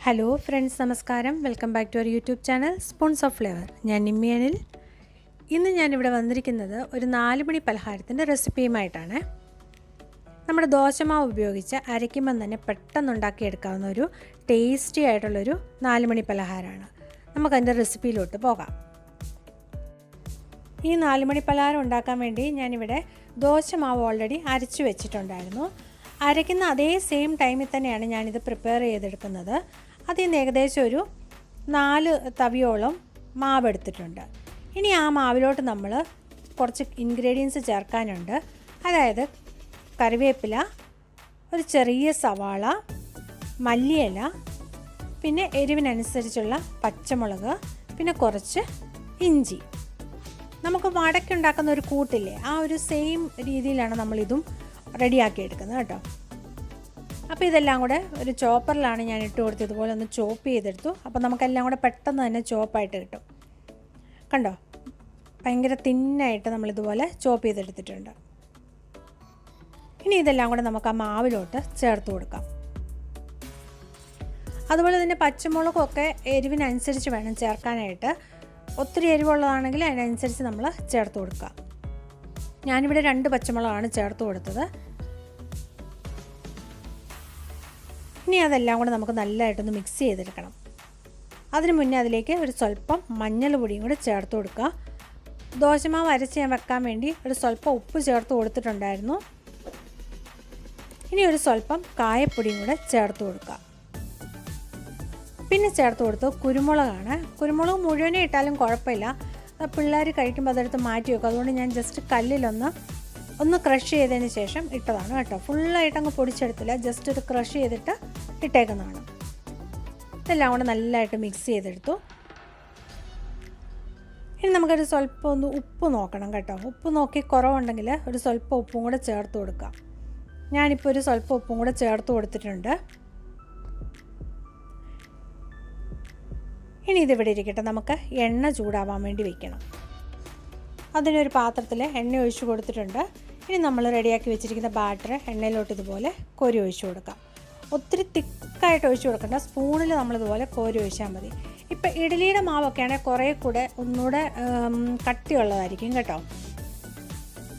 Hello friends, നമസ്കാരം. Welcome back to our YouTube channel Spoons of Flavour. ഞാൻ നിമ്മിയനിൽ. ഇന്ന് ഞാനിവിടെ വന്നിരിക്കുന്നത് ഒരു 4 മണി പലഹാരത്തിൻ്റെ റെസിപ്പിയുമായിട്ടാണ്. നമ്മുടെ ദോശമാവ് ഉപയോഗിച്ച് അരയ്ക്കുമ്പം തന്നെ പെട്ടെന്ന് ഉണ്ടാക്കിയെടുക്കാവുന്ന ഒരു ടേസ്റ്റി ആയിട്ടുള്ളൊരു 4 മണി പലഹാരമാണ്. നമുക്കതിൻ്റെ റെസിപ്പിയിലോട്ട് പോകാം. ഈ 4 മണി പലഹാരം ഉണ്ടാക്കാൻ വേണ്ടി ഞാനിവിടെ ദോശമാവ് ഓൾറെഡി അരച്ചു വെച്ചിട്ടുണ്ടായിരുന്നു. അരയ്ക്കുന്ന അതേ സെയിം ടൈമിൽ തന്നെയാണ് ഞാനിത് പ്രിപ്പയർ ചെയ്തെടുക്കുന്നത്. അതിൽ നിന്ന് ഏകദേശം ഒരു 4 തവിയോളം മാവ് എടുത്തിട്ടുണ്ട്. ഇനി ആ മാവിലോട്ട് നമ്മൾ കുറച്ച് ഇൻഗ്രീഡിയൻസ് ചേർക്കാനുണ്ട്. അതായത് കറിവേപ്പില, ഒരു ചെറിയ സവാള, മല്ലിയില, പിന്നെ എരിവിനനുസരിച്ചുള്ള പച്ചമുളക്, പിന്നെ കുറച്ച് ഇഞ്ചി. നമുക്ക് വടക്കുണ്ടാക്കുന്ന ഒരു കൂട്ടില്ലേ, ആ ഒരു സെയിം രീതിയിലാണ് നമ്മളിതും റെഡിയാക്കി എടുക്കുന്നത് കേട്ടോ. അപ്പോൾ ഇതെല്ലാം കൂടെ ഒരു ചോപ്പറിലാണ് ഞാൻ ഇട്ട് കൊടുത്തത്. ഇതുപോലെ ഒന്ന് ചോപ്പ് ചെയ്തെടുത്തു. അപ്പോൾ നമുക്കെല്ലാം കൂടെ പെട്ടെന്ന് തന്നെ ചോപ്പായിട്ട് കിട്ടും. കണ്ടോ, ഭയങ്കര തിന്നായിട്ട് നമ്മളിതുപോലെ ചോപ്പ് ചെയ്തെടുത്തിട്ടുണ്ട്. ഇനി ഇതെല്ലാം കൂടെ നമുക്ക് ആ മാവിലോട്ട് ചേർത്ത് കൊടുക്കാം. അതുപോലെ തന്നെ പച്ചമുളകൊക്കെ എരിവിനനുസരിച്ച് വേണം ചേർക്കാനായിട്ട്. ഒത്തിരി എരിവുള്ളതാണെങ്കിൽ അതിനനുസരിച്ച് നമ്മൾ ചേർത്ത് കൊടുക്കുക. ഞാനിവിടെ 2 പച്ചമുളകാണ് ചേർത്ത് കൊടുത്തത്. ഇനി അതെല്ലാം കൂടെ നമുക്ക് നല്ലതായിട്ടൊന്ന് മിക്സ് ചെയ്തെടുക്കണം. അതിന് മുന്നേ അതിലേക്ക് ഒരു സ്വല്പം മഞ്ഞൾ പൊടിയും കൂടെ ചേർത്ത് കൊടുക്കുക. ദോശമാവ് അരച്ച് ഞാൻ വെക്കാൻ വേണ്ടി ഒരു സ്വല്പം ഉപ്പ് ചേർത്ത് കൊടുത്തിട്ടുണ്ടായിരുന്നു. ഇനി ഒരു സ്വല്പം കായപ്പൊടിയും കൂടെ ചേർത്ത് കൊടുക്കുക. പിന്നെ ചേർത്ത് കൊടുത്തത് കുരുമുളകാണ്. കുരുമുളക് മുഴുവനെ ഇട്ടാലും കുഴപ്പമില്ല, പിള്ളേർ കഴിക്കുമ്പോൾ അതെടുത്ത് മാറ്റി വെക്കും. അതുകൊണ്ട് ഞാൻ ജസ്റ്റ് കല്ലിലൊന്ന് ക്രഷ് ചെയ്തതിന് ശേഷം ഇട്ടതാണ് കേട്ടോ. ഫുള്ളായിട്ട് അങ്ങ് പൊടിച്ചെടുത്തില്ല, ജസ്റ്റ് ഒരു ക്രഷ് ചെയ്തിട്ട് ഇട്ടേക്കുന്നതാണ്. ഇതെല്ലാം കൂടെ നല്ലതായിട്ട് മിക്സ് ചെയ്തെടുത്തു. ഇനി നമുക്കൊരു സ്വല്പം ഒന്ന് ഉപ്പ് നോക്കണം കേട്ടോ. ഉപ്പ് നോക്കി കുറവുണ്ടെങ്കിൽ ഒരു സ്വല്പം ഉപ്പും കൂടെ ചേർത്ത് കൊടുക്കാം. ഞാനിപ്പോൾ ഒരു സ്വല്പം ഉപ്പും കൂടെ ചേർത്ത് കൊടുത്തിട്ടുണ്ട്. ഇനി ഇതിവിടെ ഇരിക്കട്ടെ. നമുക്ക് എണ്ണ ചൂടാവാൻ വേണ്ടി വയ്ക്കണം. അതിനൊരു പാത്രത്തിൽ എണ്ണ ഒഴിച്ച് കൊടുത്തിട്ടുണ്ട്. ഇനി നമ്മൾ റെഡിയാക്കി വെച്ചിരിക്കുന്ന ബാറ്റർ എണ്ണയിലോട്ട് ഇതുപോലെ കോരി ഒഴിച്ച് കൊടുക്കാം. ഒത്തിരി തിക്കായിട്ട് ഒഴിച്ച് കൊടുക്കണ്ട, സ്പൂണിൽ നമ്മളിതുപോലെ കോരി ഒഴിച്ചാൽ മതി. ഇപ്പം ഇഡ്ഡലിയുടെ മാവൊക്കെ ആണെങ്കിൽ കുറേ കൂടെ ഒന്നുകൂടെ കട്ടിയുള്ളതായിരിക്കും കേട്ടോ.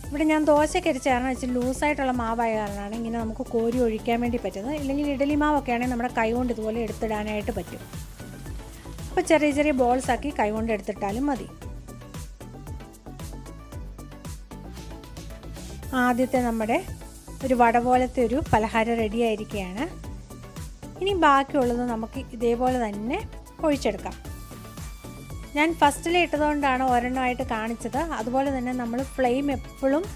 ഇവിടെ ഞാൻ ദോശയ്ക്ക് അരിച്ച കാരണം വെച്ചാൽ ലൂസായിട്ടുള്ള മാവായ കാരണമാണ് ഇങ്ങനെ നമുക്ക് കോരി ഒഴിക്കാൻ വേണ്ടി പറ്റുന്നത്. ഇല്ലെങ്കിൽ ഇഡ്ഡലി മാവൊക്കെ ആണെങ്കിൽ നമ്മുടെ കൈ കൊണ്ട് ഇതുപോലെ എടുത്തിടാനായിട്ട് പറ്റും. അപ്പോൾ ചെറിയ ചെറിയ ബോൾസാക്കി കൈ കൊണ്ട് എടുത്തിട്ടാലും മതി. ആദ്യത്തെ നമ്മുടെ ഒരു വട പോലത്തെ ഒരു പലഹാരം റെഡി ആയിരിക്കുകയാണ്. ഇനി ബാക്കിയുള്ളത് നമുക്ക് ഇതേപോലെ തന്നെ ഒഴിച്ചെടുക്കാം. ഞാൻ ഫസ്റ്റിൽ ഇട്ടതുകൊണ്ടാണ് ഒരെണ്ണമായിട്ട് കാണിച്ചത്. അതുപോലെ തന്നെ നമ്മൾ ഫ്ലെയിം എപ്പോഴും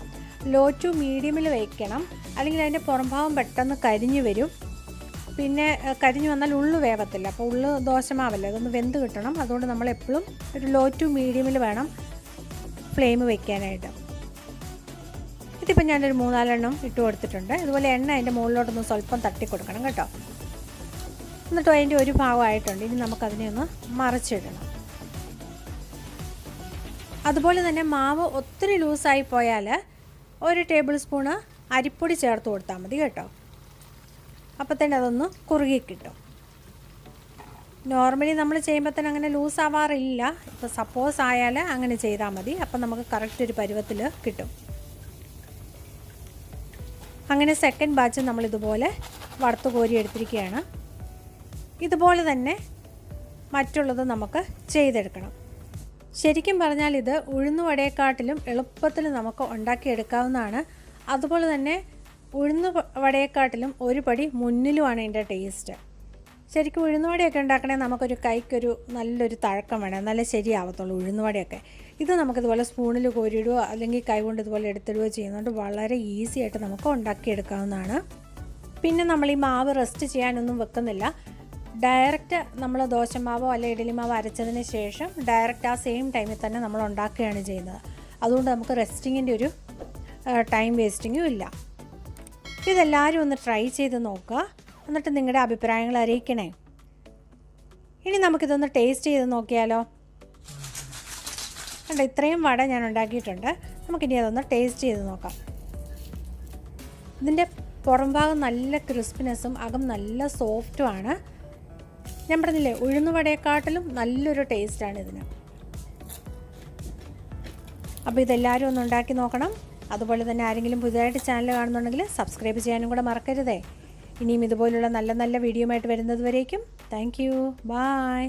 ലോ ടു മീഡിയമിൽ വയ്ക്കണം, അല്ലെങ്കിൽ അതിൻ്റെ പുറംഭാഗം പെട്ടെന്ന് കരിഞ്ഞു വരും. പിന്നെ കരിഞ്ഞു വന്നാൽ ഉള്ളു വേവത്തില്ല. അപ്പോൾ ഉള്ളു ദോശമാവല്ലേ, അതൊന്ന് വെന്ത് കിട്ടണം. അതുകൊണ്ട് നമ്മൾ എപ്പോഴും ഒരു ലോ ടു മീഡിയമിൽ വേണം ഫ്ലെയിം വയ്ക്കാനായിട്ട്. ഇതിപ്പോൾ ഞാനൊരു 3-4 എണ്ണം ഇട്ട് കൊടുത്തിട്ടുണ്ട്. ഇതുപോലെ എണ്ണ അതിൻ്റെ മുകളിലോട്ടൊന്ന് സ്വല്പം തട്ടി കൊടുക്കണം കേട്ടോ. എന്നിട്ട് അതിൻ്റെ ഒരു ഭാഗമായിട്ടുണ്ട്. ഇനി നമുക്കതിനെ ഒന്ന് മറിച്ചിടണം. അതുപോലെ തന്നെ മാവ് ഒത്തിരി ലൂസായി പോയാൽ 1 ടേബിൾ സ്പൂണ് അരിപ്പൊടി ചേർത്ത് കൊടുത്താൽ മതി കേട്ടോ. അപ്പോൾ തന്നെ അതൊന്ന് കുറുകി കിട്ടും. നോർമലി നമ്മൾ ചെയ്യുമ്പോൾ തന്നെ അങ്ങനെ ലൂസ് ആവാറില്ല. ഇപ്പോൾ സപ്പോസ് ആയാൽ അങ്ങനെ ചെയ്താൽ മതി. അപ്പം നമുക്ക് കറക്റ്റ് ഒരു പരുവത്തിൽ കിട്ടും. അങ്ങനെ സെക്കൻഡ് ബാച്ച് നമ്മളിതുപോലെ വറുത്ത് കോരി എടുത്തിരിക്കുകയാണ്. ഇതുപോലെ തന്നെ മറ്റുള്ളത് നമുക്ക് ചെയ്തെടുക്കണം. ശരിക്കും പറഞ്ഞാൽ ഇത് ഉഴുന്നുവടയെക്കാട്ടിലും എളുപ്പത്തിൽ നമുക്ക് ഉണ്ടാക്കിയെടുക്കാവുന്നതാണ്. അതുപോലെ തന്നെ ഉഴുന്നുവടയെക്കാട്ടിലും ഒരു പടി മുന്നിലുമാണ് ഇതിൻ്റെ ടേസ്റ്റ്. ശരിക്കും ഉഴുന്നുവടയൊക്കെ ഉണ്ടാക്കണേ നമുക്കൊരു കൈക്കൊരു നല്ലൊരു തഴക്കം വേണം, നല്ല ശരിയാവത്തുള്ളൂ ഉഴുന്നുവടയൊക്കെ. ഇത് നമുക്കിതുപോലെ സ്പൂണിൽ കോരിയിടുകയോ അല്ലെങ്കിൽ കൈ കൊണ്ട് ഇതുപോലെ എടുത്തിടുകയോ ചെയ്യുന്നതുകൊണ്ട് വളരെ ഈസി ആയിട്ട് നമുക്ക് ഉണ്ടാക്കിയെടുക്കാവുന്നതാണ്. പിന്നെ നമ്മൾ ഈ മാവ് റെസ്റ്റ് ചെയ്യാനൊന്നും വെക്കുന്നില്ല. ഡയറക്റ്റ് നമ്മൾ ദോശമാവോ അല്ലെങ്കിൽ ഇഡ്ഡലി മാവോ അരച്ചതിന് ശേഷം ഡയറക്റ്റ് ആ സെയിം ടൈമിൽ തന്നെ നമ്മൾ ഉണ്ടാക്കുകയാണ് ചെയ്യുന്നത്. അതുകൊണ്ട് നമുക്ക് റെസ്റ്റിങ്ങിൻ്റെ ഒരു ടൈം വേസ്റ്റിങ്ങും ഇല്ല. ഇതെല്ലാവരും ഒന്ന് ട്രൈ ചെയ്ത് നോക്കുക. എന്നിട്ട് നിങ്ങളുടെ അഭിപ്രായങ്ങൾ അറിയിക്കണേ. ഇനി നമുക്കിതൊന്ന് ടേസ്റ്റ് ചെയ്ത് നോക്കിയാലോ. കണ്ടോ, ഇത്രയും വട ഞാൻ ഉണ്ടാക്കിയിട്ടുണ്ട്. നമുക്കിനി അതൊന്ന് ടേസ്റ്റ് ചെയ്ത് നോക്കാം. ഇതിൻ്റെ പുറം ഭാഗം നല്ല ക്രിസ്പിനെസ്സും അകം നല്ല സോഫ്റ്റുമാണ്. ഞാൻ പറഞ്ഞില്ലേ ഉഴുന്നുവടയെക്കാട്ടിലും നല്ലൊരു ടേസ്റ്റാണ് ഇതിന്. അപ്പോൾ ഇതെല്ലാവരും ഒന്ന് ഉണ്ടാക്കി നോക്കണം. അതുപോലെ തന്നെ ആരെങ്കിലും പുതിയതായിട്ട് ചാനൽ കാണുന്നുണ്ടെങ്കിൽ സബ്സ്ക്രൈബ് ചെയ്യാനും കൂടെ മറക്കരുതേ. ഇനിയും ഇതുപോലുള്ള നല്ല നല്ല വീഡിയോ ആയിട്ട് വരുന്നത് വരേക്കും താങ്ക് യു. ബൈ.